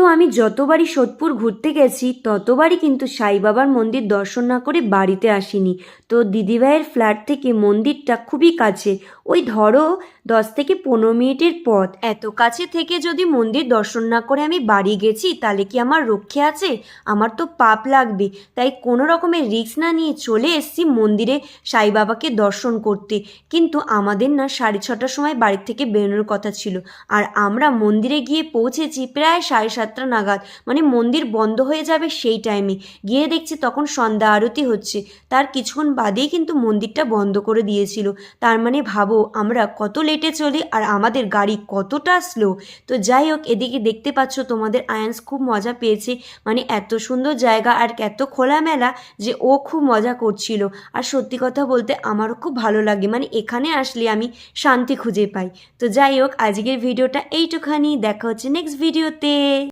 তো আমি যতবারই সোদপুর ঘুরতে গেছি ততবারই কিন্তু সাই বাবার মন্দির দর্শন না করে বাড়িতে আসিনি। তো দিদিভাইয়ের ফ্ল্যাট থেকে মন্দিরটা খুবই কাছে, ওই ধরো 10 থেকে 15 মিনিটের পথ। এত কাছে থেকে যদি মন্দির দর্শন না করে আমি বাড়ি গেছি তাহলে কি আমার রক্ষে আছে? আমার তো পাপ লাগবে। তাই কোনো রকমের রিস্ক না নিয়ে চলে এসেছি মন্দিরে সাই বাবাকে দর্শন করতে। কিন্তু আমাদের না 6:30টার সময় বাড়ি থেকে বেরোনোর কথা ছিল, আর আমরা মন্দিরে গিয়ে পৌঁছেছি প্রায় 7:30 নাগাদ, মানে মন্দির বন্ধ হয়ে যাবে সেই টাইমে। গিয়ে দেখছি তখন সন্ধ্যা আরতি হচ্ছে, তার কিছুক্ষণ বাদেই কিন্তু মন্দিরটা বন্ধ করে দিয়েছিল। তার মানে ভাবো আমরা কত লেটে চলি আর আমাদের গাড়ি কতটা স্লো। তো যাই হোক, এদিকে দেখতে পাচ্ছ তোমাদের আয়ান্স খুব মজা পেয়েছে, মানে এত সুন্দর জায়গা আর এত খোলামেলা যে ও খুব মজা করছিল। আর সত্যি কথা বলতে আমারও খুব ভালো লাগে, মানে এখানে আসলে আমি শান্তি খুঁজে পাই। তো যাই হোক, আজকের ভিডিওটা এইটুখানি, দেখা হচ্ছে নেক্সট ভিডিওতে।